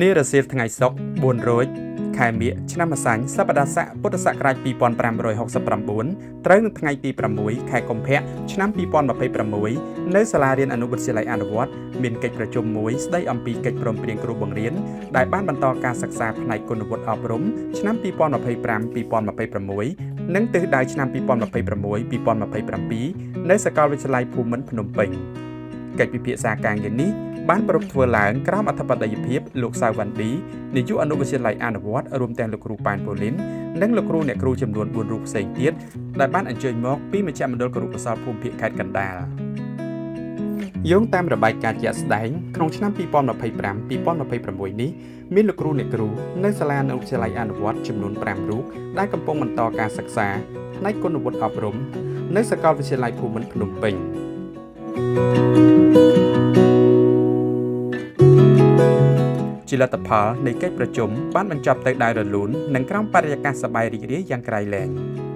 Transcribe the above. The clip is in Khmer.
នារសៀលថ្ងៃសុក្រ4រោចខែមិញឆ្នាំម្សាញ់សប្តាហ៍ស័កពុទ្ធសករាជ2569ត្រូវនៅថ្ងៃទី6ខែកុម្ភៈឆ្នាំ2026នៅសាលារៀនអនុវិទ្យាល័យអនុវត្តមានកិច្ចប្រជុំមួយស្ដីអំពីកិច្ចព្រមព្រៀងគ្រូបង្រៀនដែលបានបន្តការសិក្សាផ្នែកគុណវុឌ្ឍិអប់រំឆ្នាំ2025-2026និងទិសដៅឆ្នាំ2026-2027នៅសាកលវិទ្យាល័យភូមិន្ទភ្នំពេញកិច្ចពិភាក្សាការងារនេះបានប្រពធ្វើឡើងក្រោមអធិបតីភាពលោកសៅវ៉ាន់ឌីនាយកអនុវិទ្យាល័យអនុវត្តរួមទាំងលោកគ្រូប៉ែនប៉ូលីននិងលោកគ្រូអ្នកគ្រូចំនួន4រូបផ្សេងទៀតដែលបានអញ្ជើញមកពីមជ្ឈមណ្ឌលគរុកោសល្យភូមិភាគខេត្តកណ្ដាលយោងតាមរបាយការណ៍ជាក់ស្ដែងក្នុងឆ្នាំ2025-2026នេះមានលោកគ្រូអ្នកគ្រូនៅសាលាអនុវិទ្យាល័យអនុវត្តចំនួន5រូបដែលកំពុងបន្តការសិក្សាផ្នែកគុណវុឌ្ឍិអប់រំនៅសាកលវិទ្យាល័យភូមិន្ទភ្នំពេញជាលទ្ធផលនៃកិច្ចប្រជុំបានបញ្ចប់ទៅដោយរលូននិងក្រោមបរិយាកាសសប្បាយរីករាយយ៉ាងក្រៃលែង។